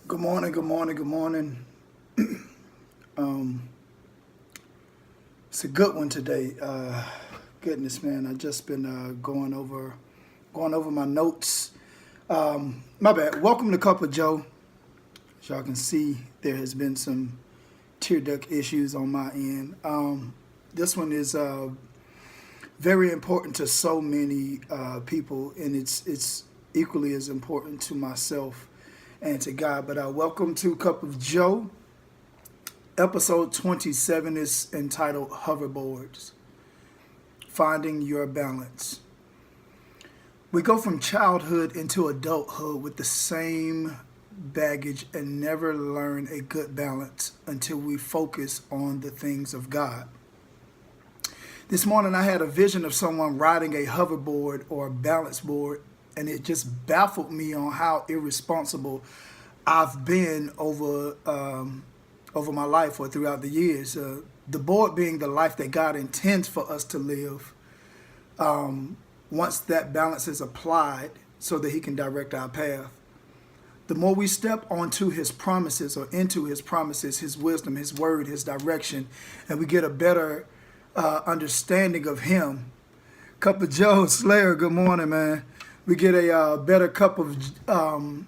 Good morning, good morning, good morning. Um, it's a good one today. Goodness, man, I just been going over my notes. My bad. Welcome to Cup of Joe. As y'all can see, there has been some tear duct issues on my end. This one is very important to so many people, and it's equally as important to myself and to God. But welcome to Cup of Joe. Episode 27 is entitled Hoverboards, Finding Your Balance. We go from childhood into adulthood with the same baggage and never learn a good balance until we focus on the things of God. This morning I had a vision of someone riding a hoverboard or a balance board, and it just baffled me on how irresponsible I've been over my life or throughout the years. The board being the life that God intends for us to live, once that balance is applied so that He can direct our path. The more we step onto His promises or into His promises, His wisdom, His word, His direction, and we get a better understanding of Him. Cup of Joe, Slayer, good morning, man. We get a better cup of Joe,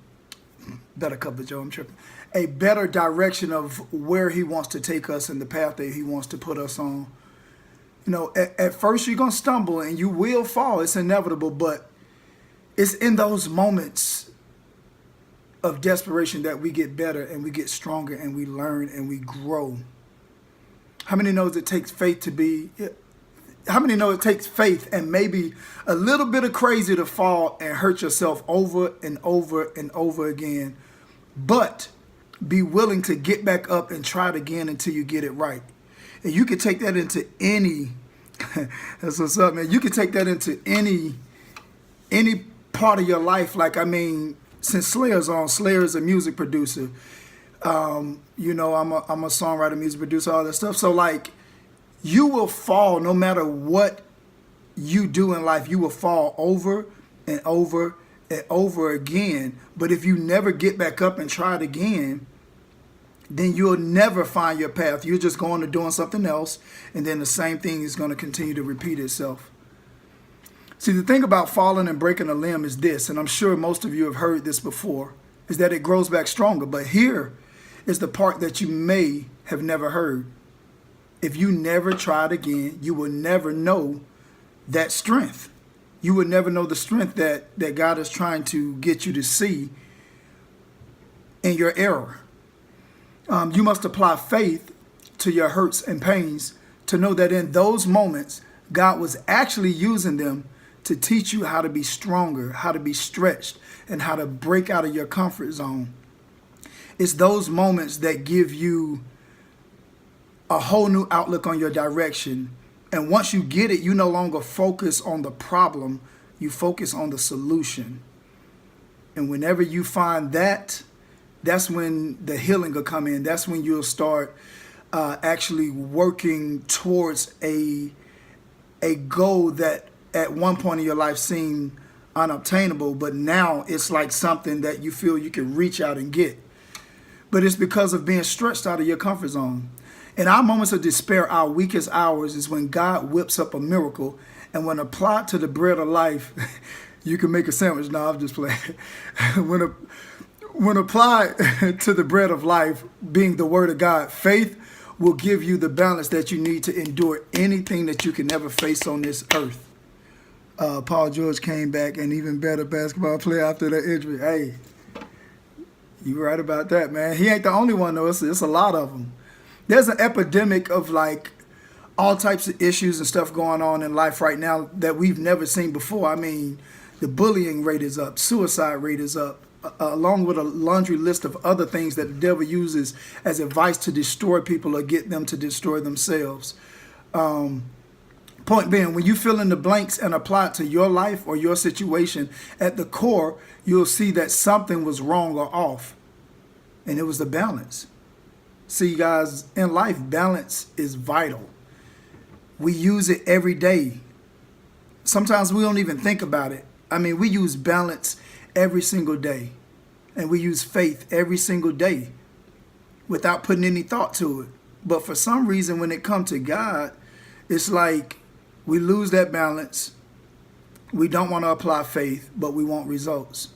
I'm tripping. A better direction of where He wants to take us and the path that He wants to put us on. You know, at first you're going to stumble and you will fall. It's inevitable, but it's in those moments of desperation that we get better and we get stronger and we learn and we grow. How many knows it takes faith to be... How many know it takes faith and maybe a little bit of crazy to fall and hurt yourself over and over and over again, but be willing to get back up and try it again until you get it right. And you can take that into any, that's what's up, man. You can take that into any part of your life. Like, I mean, since Slayer's on, Slayer's a music producer. You know, I'm a songwriter, music producer, all that stuff. So like, you will fall no matter what you do in life. You will fall over and over and over again. But if you never get back up and try it again, then you'll never find your path. You're just going to doing something else, and then the same thing is going to continue to repeat itself. See, the thing about falling and breaking a limb is this, and I'm sure most of you have heard this before, is that it grows back stronger. But here is the part that you may have never heard. If you never try it again, you will never know that strength. You would never know the strength that God is trying to get you to see in your error. You must apply faith to your hurts and pains to know that in those moments, God was actually using them to teach you how to be stronger, how to be stretched, and how to break out of your comfort zone. It's those moments that give you a whole new outlook on your direction. And once you get it, you no longer focus on the problem, you focus on the solution. And whenever you find that, that's when the healing will come in. That's when you'll start actually working towards a goal that at one point in your life seemed unobtainable, but now it's like something that you feel you can reach out and get. But it's because of being stretched out of your comfort zone. In our moments of despair, our weakest hours is when God whips up a miracle, and when applied to the bread of life, you can make a sandwich. No, I'm just playing. When applied to the bread of life, being the word of God, faith will give you the balance that you need to endure anything that you can never face on this earth. Paul George came back an even better basketball player after that injury. Hey, you right about that, man. He ain't the only one, though. It's a lot of them. There's an epidemic of like all types of issues and stuff going on in life right now that we've never seen before. I mean, the bullying rate is up, suicide rate is up, along with a laundry list of other things that the devil uses as advice to destroy people or get them to destroy themselves. Point being, when you fill in the blanks and apply it to your life or your situation, at the core, you'll see that something was wrong or off. And it was the balance. See, guys, in life, balance is vital. We use it every day. Sometimes we don't even think about it. I mean, we use balance every single day. and we use faith every single day without putting any thought to it. But for some reason, when it comes to God, it's like we lose that balance. We don't want to apply faith, but we want results.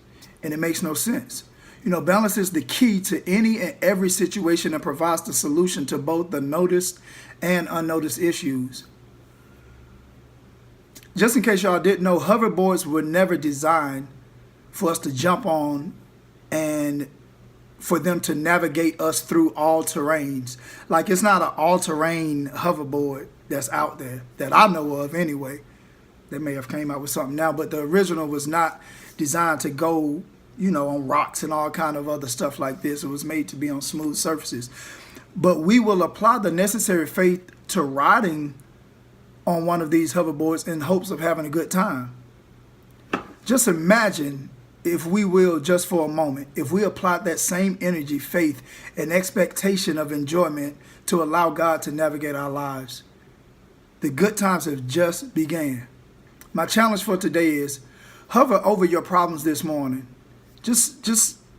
And it makes no sense. You know, balance is the key to any and every situation and provides the solution to both the noticed and unnoticed issues. Just in case y'all didn't know, hoverboards were never designed for us to jump on and for them to navigate us through all terrains. Like, it's not an all-terrain hoverboard that's out there that I know of anyway. They may have came out with something now, but the original was not designed to go, you know, on rocks and all kind of other stuff like this. It was made to be on smooth surfaces. But we will apply the necessary faith to riding on one of these hoverboards in hopes of having a good time. Just imagine, if we will, just for a moment, if we applied that same energy, faith, and expectation of enjoyment to allow God to navigate our lives. The good times have just began. My challenge for today is hover over your problems this morning. Just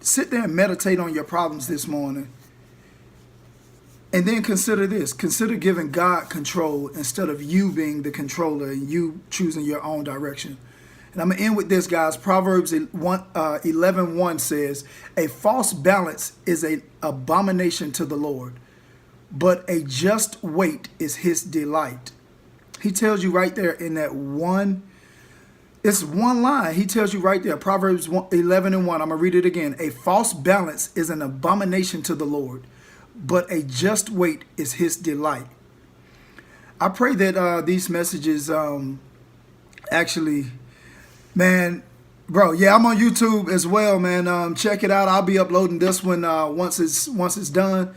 sit there and meditate on your problems this morning. And then consider this. Consider giving God control instead of you being the controller and you choosing your own direction. And I'm going to end with this, guys. Proverbs 11:1 says, a false balance is an abomination to the Lord, but a just weight is his delight. He tells you right there in that one, it's one line. He tells you right there, Proverbs 11:1. I'm going to read it again. A false balance is an abomination to the Lord, but a just weight is his delight. I pray that these messages actually... Man, bro, yeah, I'm on YouTube as well, man. Check it out. I'll be uploading this one once it's done.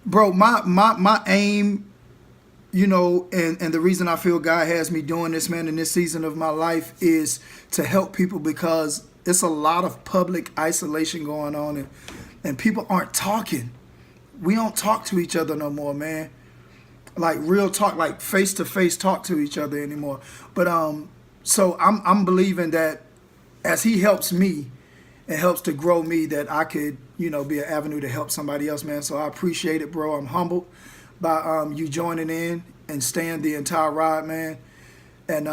Bro, my aim, you know, and the reason I feel God has me doing this, man, in this season of my life is to help people, because it's a lot of public isolation going on and people aren't talking. We don't talk to each other no more, man. Like real talk, like face-to-face talk to each other anymore. But so I'm believing that as he helps me and helps to grow me, that I could, you know, be an avenue to help somebody else, man. So I appreciate it, bro. I'm humbled by you joining in and staying the entire ride, man. And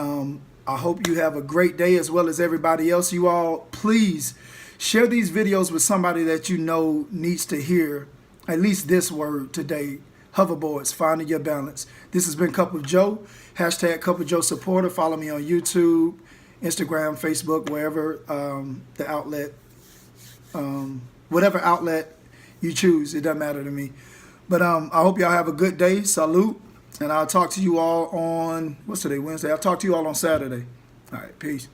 I hope you have a great day as well as everybody else. You all, please share these videos with somebody that you know needs to hear at least this word today. Hoverboards, finding your balance. This has been Cup of Joe. Hashtag Cup of Joe supporter. Follow me on YouTube, Instagram, Facebook, wherever the outlet, whatever outlet you choose. It doesn't matter to me. But I hope y'all have a good day. Salute. And I'll talk to you all on, what's today, Wednesday? I'll talk to you all on Saturday. All right, peace.